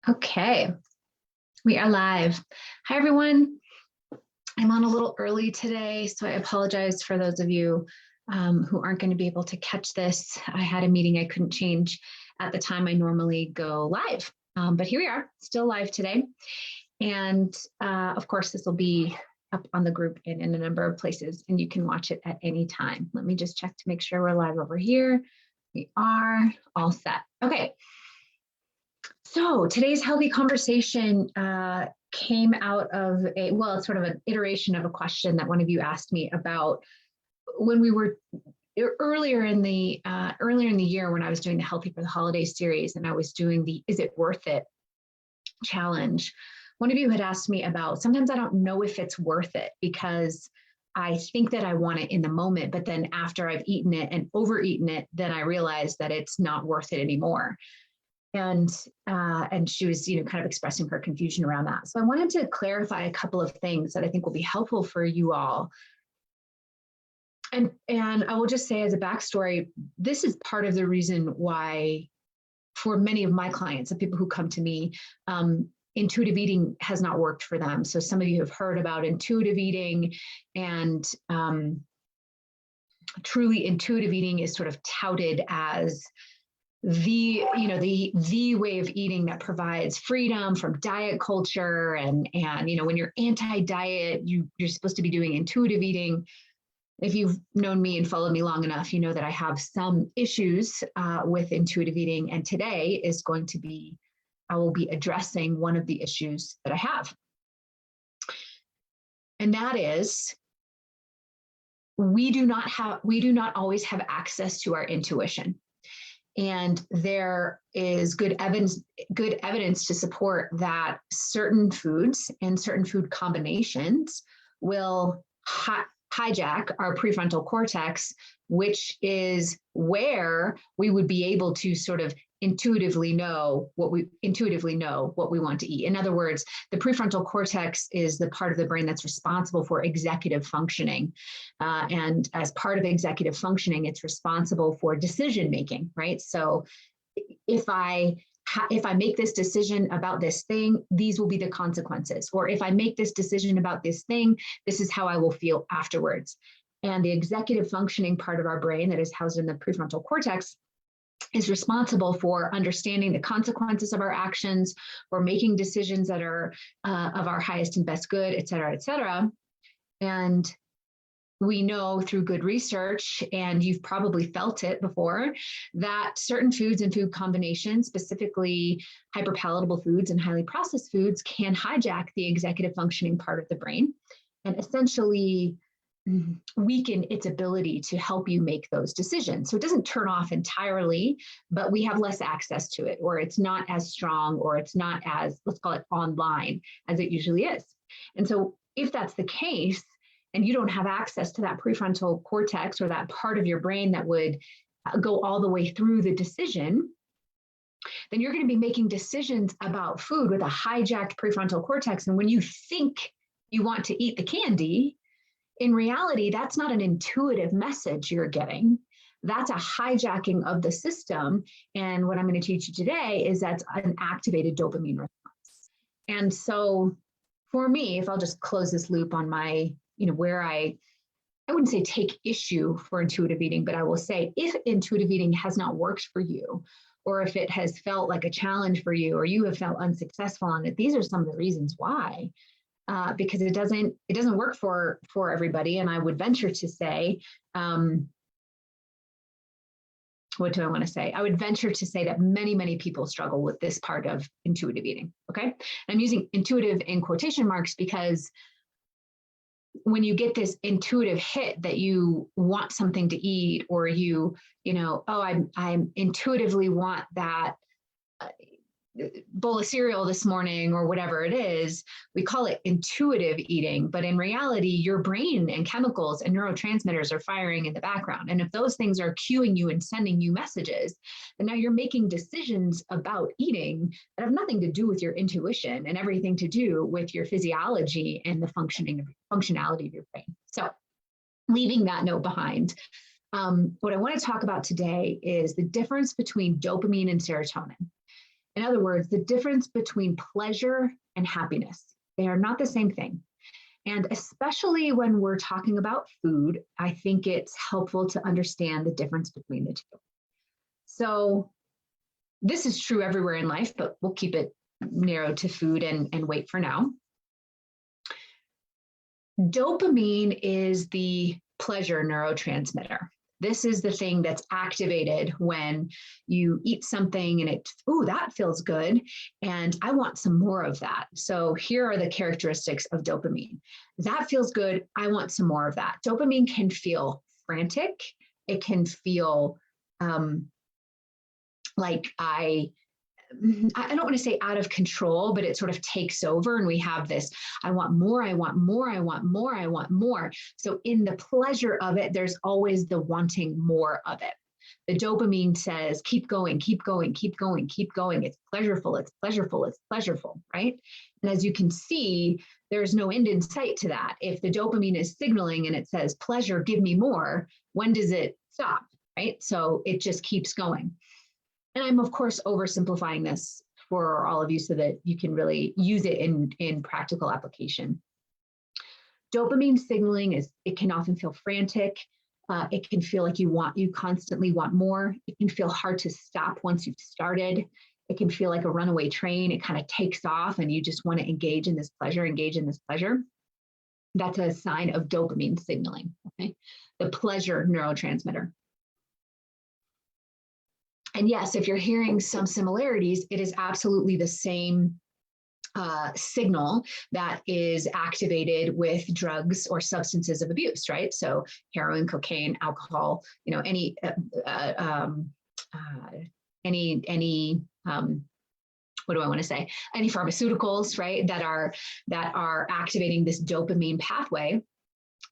Okay, we are live. Hi, everyone. I'm on a little early today, so I apologize for those of you who aren't going to be able to catch this. I had a meeting I couldn't change at the time I normally go live, but here we are, still live today. And of course, this will be up on the group and in a number of places, and you can watch it at any time. Let me just check to make sure we're live over here. We are all set. Okay. So today's healthy conversation came out of it's sort of an iteration of a question that one of you asked me about when we were earlier in the year when I was doing the Healthy for the Holidays series and I was doing the Is It Worth It challenge. One of you had asked me about, sometimes I don't know if it's worth it because I think that I want it in the moment, but then after I've eaten it and overeaten it, then I realize that it's not worth it anymore. And she was, kind of expressing her confusion around that. So I wanted to clarify a couple of things that I think will be helpful for you all. And I will just say as a backstory, this is part of the reason why for many of my clients, the people who come to me, intuitive eating has not worked for them. So some of you have heard about intuitive eating, and truly intuitive eating is sort of touted as the way of eating that provides freedom from diet culture. And when you're anti-diet, you're supposed to be doing intuitive eating. If you've known me and followed me long enough, you know that I have some issues with intuitive eating. And today is going to be, I will be addressing one of the issues that I have. And that is, we do not always have access to our intuition. And there is good evidence to support that certain foods and certain food combinations will hijack our prefrontal cortex, which is where we would be able to sort of intuitively know what we want to eat. In other words, the prefrontal cortex is the part of the brain that's responsible for executive functioning. And as part of executive functioning, it's responsible for decision making, right? So if I make this decision about this thing, these will be the consequences. Or if I make this decision about this thing, this is how I will feel afterwards. And the executive functioning part of our brain that is housed in the prefrontal cortex is responsible for understanding the consequences of our actions, or making decisions that are of our highest and best good, et cetera, et cetera. And we know through good research, and you've probably felt it before, that certain foods and food combinations, specifically hyperpalatable foods and highly processed foods, can hijack the executive functioning part of the brain and essentially weaken its ability to help you make those decisions. So it doesn't turn off entirely, but we have less access to it, or it's not as strong, or it's not as, let's call it, online as it usually is. And so if that's the case, and you don't have access to that prefrontal cortex, or that part of your brain that would go all the way through the decision, then you're going to be making decisions about food with a hijacked prefrontal cortex. And when you think you want to eat the candy, in reality, that's not an intuitive message you're getting. That's a hijacking of the system. And what I'm going to teach you today is that's an activated dopamine response. And so for me, if I'll just close this loop on my, where I wouldn't say take issue for intuitive eating, but I will say if intuitive eating has not worked for you, or if it has felt like a challenge for you, or you have felt unsuccessful on it, these are some of the reasons why. Because it doesn't work for everybody. And I would venture to say, what do I want to say? I would venture to say that many, many people struggle with this part of intuitive eating. Okay. And I'm using intuitive in quotation marks because when you get this intuitive hit that you want something to eat, or I'm intuitively want that bowl of cereal this morning, or whatever it is, we call it intuitive eating. But in reality, your brain and chemicals and neurotransmitters are firing in the background. And if those things are cueing you and sending you messages, then now you're making decisions about eating that have nothing to do with your intuition and everything to do with your physiology and the functionality of your brain. So leaving that note behind, what I want to talk about today is the difference between dopamine and serotonin. In other words, the difference between pleasure and happiness, they are not the same thing. And especially when we're talking about food, I think it's helpful to understand the difference between the two. So this is true everywhere in life, but we'll keep it narrowed to food and weight for now. Dopamine is the pleasure neurotransmitter. This is the thing that's activated when you eat something and that feels good. And I want some more of that. So here are the characteristics of dopamine. That feels good. I want some more of that. Dopamine can feel frantic. It can feel like I don't want to say out of control, but it sort of takes over and we have this, I want more, I want more, I want more, I want more. So in the pleasure of it, there's always the wanting more of it. The dopamine says, keep going, keep going, keep going, keep going. It's pleasureful, it's pleasureful, it's pleasureful, right? And as you can see, there's no end in sight to that. If the dopamine is signaling and it says, pleasure, give me more, when does it stop, right? So it just keeps going. And I'm, of course, oversimplifying this for all of you so that you can really use it in practical application. Dopamine signaling it can often feel frantic. It can feel like you constantly want more. It can feel hard to stop once you've started. It can feel like a runaway train. It kind of takes off and you just want to engage in this pleasure. That's a sign of dopamine signaling, okay? The pleasure neurotransmitter. And yes, if you're hearing some similarities, it is absolutely the same signal that is activated with drugs or substances of abuse, right? So heroin, cocaine, alcohol, any what do I want to say? Any pharmaceuticals, right? That are activating this dopamine pathway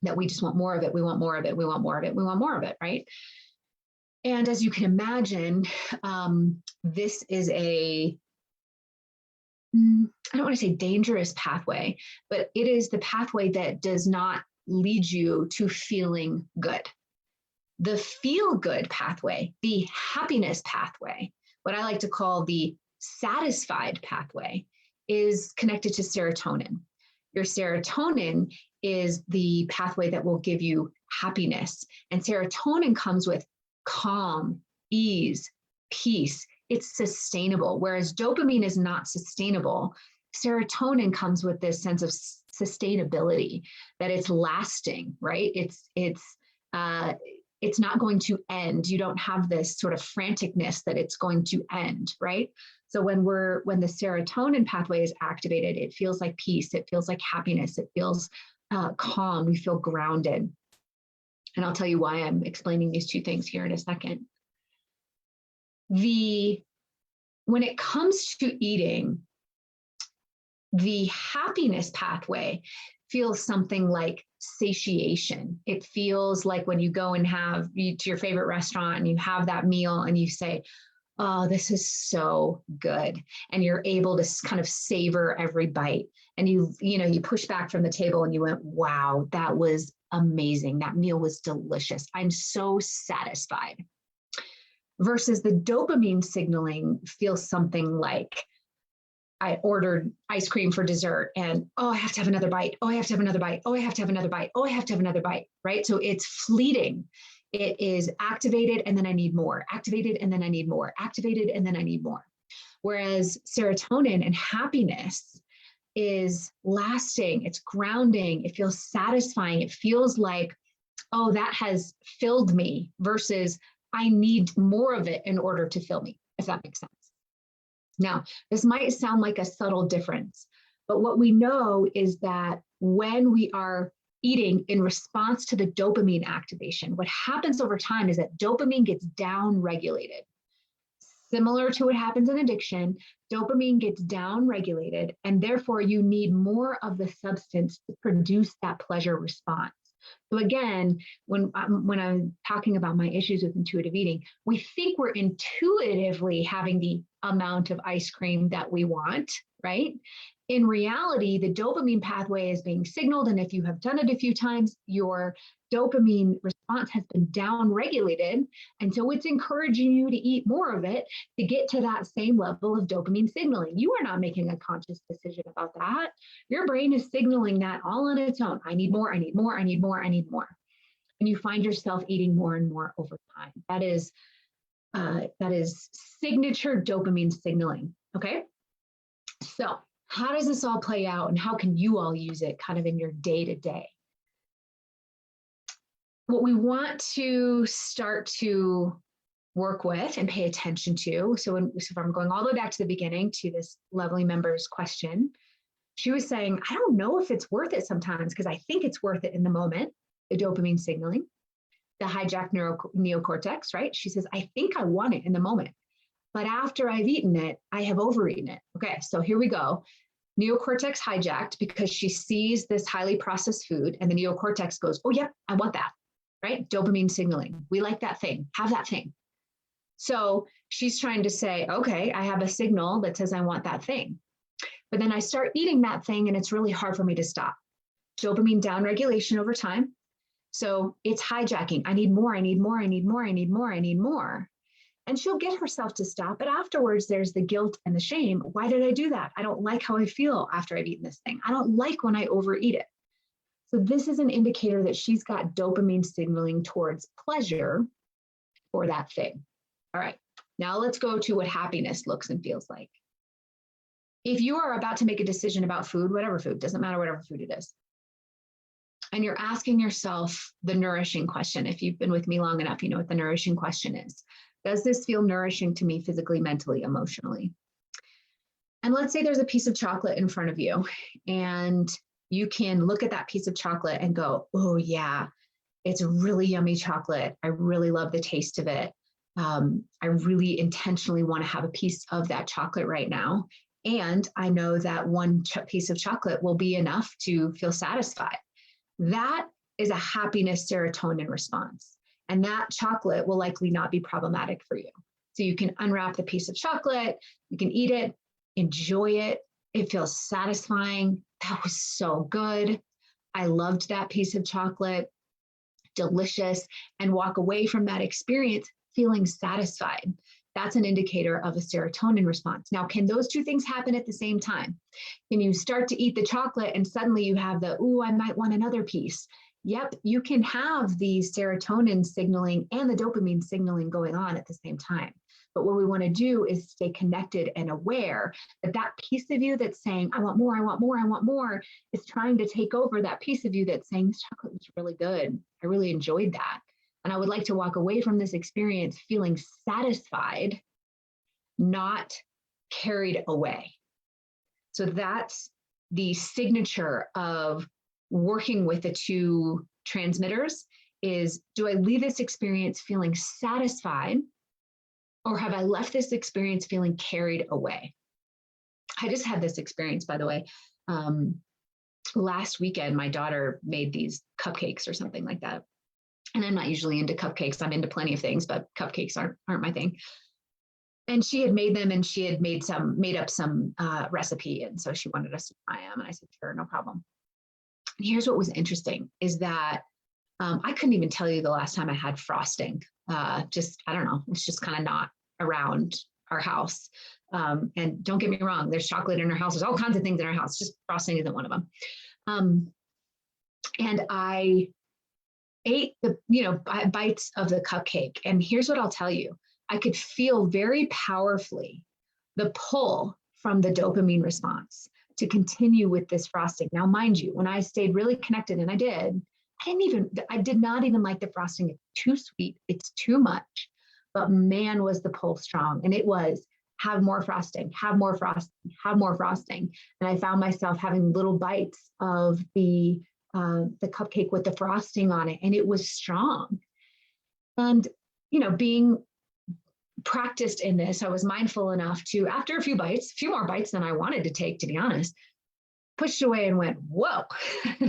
that we just want more of it. We want more of it. We want more of it. We want more of it, right? And as you can imagine, this is I don't want to say dangerous pathway, but it is the pathway that does not lead you to feeling good. The feel good pathway, the happiness pathway, what I like to call the satisfied pathway, is connected to serotonin. Your serotonin is the pathway that will give you happiness. And serotonin comes with calm, ease, peace. It's sustainable. Whereas dopamine is not sustainable, serotonin comes with this sense of sustainability, that it's lasting, right? It's not going to end. You don't have this sort of franticness that it's going to end, right? So when the serotonin pathway is activated, it feels like peace. It feels like happiness. It feels calm. We feel grounded. And I'll tell you why I'm explaining these two things here in a second. When it comes to eating, the happiness pathway feels something like satiation. It feels like when you go and to your favorite restaurant and you have that meal and you say, oh, this is so good. And you're able to kind of savor every bite. And you push back from the table and you went, wow, that was amazing. That meal was delicious. I'm so satisfied. Versus the dopamine signaling feels something like, I ordered ice cream for dessert and, oh, I have to have another bite. Oh, I have to have another bite. Oh, I have to have another bite. Oh, I have to have another bite, right? So it's fleeting. It is activated and then I need more, activated and then I need more, activated and then I need more. Whereas serotonin and happiness is lasting, it's grounding, it feels satisfying. It feels like, oh, that has filled me versus I need more of it in order to fill me, if that makes sense. Now, this might sound like a subtle difference, but what we know is that when we are eating in response to the dopamine activation, what happens over time is that dopamine gets down-regulated. Similar to what happens in addiction, dopamine gets down-regulated, and therefore you need more of the substance to produce that pleasure response. So again, when I'm talking about my issues with intuitive eating, we think we're intuitively having the amount of ice cream that we want, right? In reality, the dopamine pathway is being signaled. And if you have done it a few times, your dopamine response has been down regulated. And so it's encouraging you to eat more of it to get to that same level of dopamine signaling. You are not making a conscious decision about that. Your brain is signaling that all on its own. I need more, I need more, I need more, I need more. And you find yourself eating more and more over time. That is signature dopamine signaling. Okay. So how does this all play out and how can you all use it kind of in your day to day? What we want to start to work with and pay attention to. So if I'm going all the way back to the beginning to this lovely member's question, she was saying, I don't know if it's worth it sometimes because I think it's worth it in the moment, the dopamine signaling, the hijacked neocortex, right? She says, I think I want it in the moment. But after I've eaten it, I have overeaten it. Okay, so here we go. Neocortex hijacked because she sees this highly processed food and the neocortex goes, oh, yep, I want that, right? Dopamine signaling. We like that thing, have that thing. So she's trying to say, okay, I have a signal that says I want that thing. But then I start eating that thing and it's really hard for me to stop. Dopamine downregulation over time. So it's hijacking. I need more, I need more, I need more, I need more, I need more. And she'll get herself to stop. But afterwards, there's the guilt and the shame. Why did I do that? I don't like how I feel after I've eaten this thing. I don't like when I overeat it. So this is an indicator that she's got dopamine signaling towards pleasure for that thing. All right, now let's go to what happiness looks and feels like. If you are about to make a decision about food, whatever food, doesn't matter whatever food it is, and you're asking yourself the nourishing question, if you've been with me long enough, you know what the nourishing question is. Does this feel nourishing to me physically, mentally, emotionally? And let's say there's a piece of chocolate in front of you and you can look at that piece of chocolate and go, oh yeah, it's really yummy chocolate. I really love the taste of it. I really intentionally want to have a piece of that chocolate right now. And I know that one piece of chocolate will be enough to feel satisfied. That is a happiness serotonin response. And that chocolate will likely not be problematic for you. So you can unwrap the piece of chocolate, you can eat it, enjoy it. It feels satisfying. That was so good. I loved that piece of chocolate, delicious, and walk away from that experience feeling satisfied. That's an indicator of a serotonin response. Now, can those two things happen at the same time? Can you start to eat the chocolate and suddenly you have the, ooh, I might want another piece? Yep, you can have the serotonin signaling and the dopamine signaling going on at the same time. But what we want to do is stay connected and aware that that piece of you that's saying, I want more, I want more, I want more, is trying to take over that piece of you that's saying, this chocolate was really good. I really enjoyed that. And I would like to walk away from this experience feeling satisfied, not carried away. So that's the signature of working with the two transmitters is, do I leave this experience feeling satisfied or have I left this experience feeling carried away? I just had this experience, by the way. Last weekend, my daughter made these cupcakes or something like that. And I'm not usually into cupcakes. I'm into plenty of things, but cupcakes aren't my thing. And she had made them and she had made up some recipe. And so she wanted us to try them. And I said, sure, no problem. And here's what was interesting is that I couldn't even tell you the last time I had frosting. I don't know. It's just kind of not around our house. And don't get me wrong, there's chocolate in our house. There's all kinds of things in our house. Just frosting isn't one of them. And I ate the, bites of the cupcake. And here's what I'll tell you. I could feel very powerfully the pull from the dopamine response to continue with this frosting. Now, mind you, when I stayed really connected, and I did not even like the frosting. It's too sweet. It's too much. But man, was the pull strong. And it was, have more frosting, have more frosting, have more frosting. And I found myself having little bites of the cupcake with the frosting on it. And it was strong. And, being practiced in this, I was mindful enough to, after a few more bites than I wanted to take, to be honest, pushed away and went, whoa,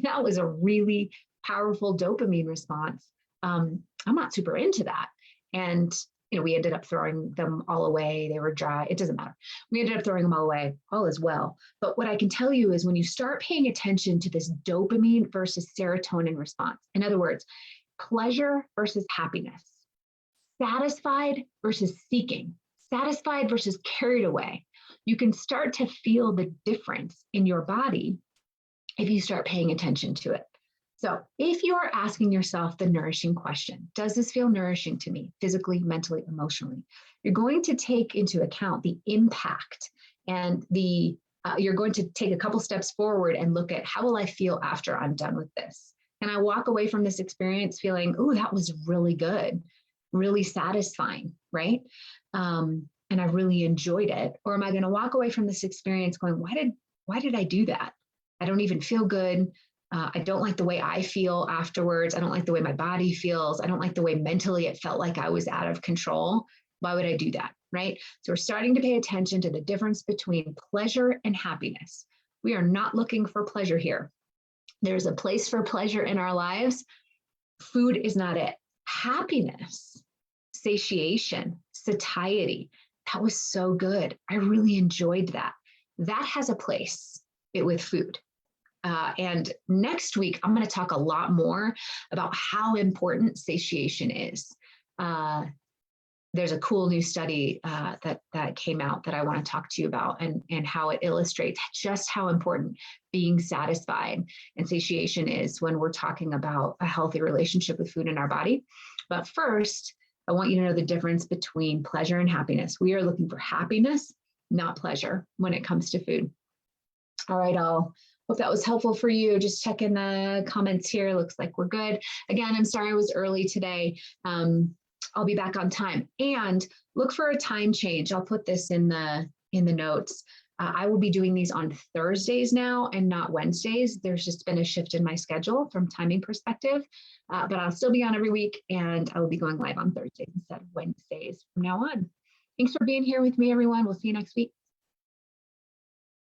that was a really powerful dopamine response. I'm not super into that. And we ended up throwing them all away. They were dry. It doesn't matter. We ended up throwing them all away, all as well. But what I can tell you is when you start paying attention to this dopamine versus serotonin response, in other words, pleasure versus happiness, satisfied versus seeking, satisfied versus carried away, you can start to feel the difference in your body if you start paying attention to it. So if you are asking yourself the nourishing question, does this feel nourishing to me physically, mentally, emotionally? You're going to take into account the impact and you're going to take a couple steps forward and look at how will I feel after I'm done with this? And I walk away from this experience feeling, oh, that was really good, really satisfying, right? And I really enjoyed it. Or am I going to walk away from this experience going, why did I do that? I don't even feel good. I don't like the way I feel afterwards. I don't like the way my body feels. I don't like the way mentally it felt like I was out of control. Why would I do that? Right? So we're starting to pay attention to the difference between pleasure and happiness. We are not looking for pleasure here. There's a place for pleasure in our lives. Food is not it. Happiness, satiation, satiety. That was so good. I really enjoyed that. That has a place with food. And next week, I'm going to talk a lot more about how important satiation is. There's a cool new study that came out that I want to talk to you about and how it illustrates just how important being satisfied and satiation is when we're talking about a healthy relationship with food in our body. But first, I want you to know the difference between pleasure and happiness. We are looking for happiness, not pleasure, when it comes to food. All right, all. Hope that was helpful for you. Just check in the comments here. Looks like we're good. Again, I'm sorry I was early today. I'll be back on time. And look for a time change. I'll put this in the notes. I will be doing these on Thursdays now and not Wednesdays. There's just been a shift in my schedule from timing perspective, but I'll still be on every week and I will be going live on Thursdays instead of Wednesdays from now on. Thanks for being here with me, everyone. We'll see you next week.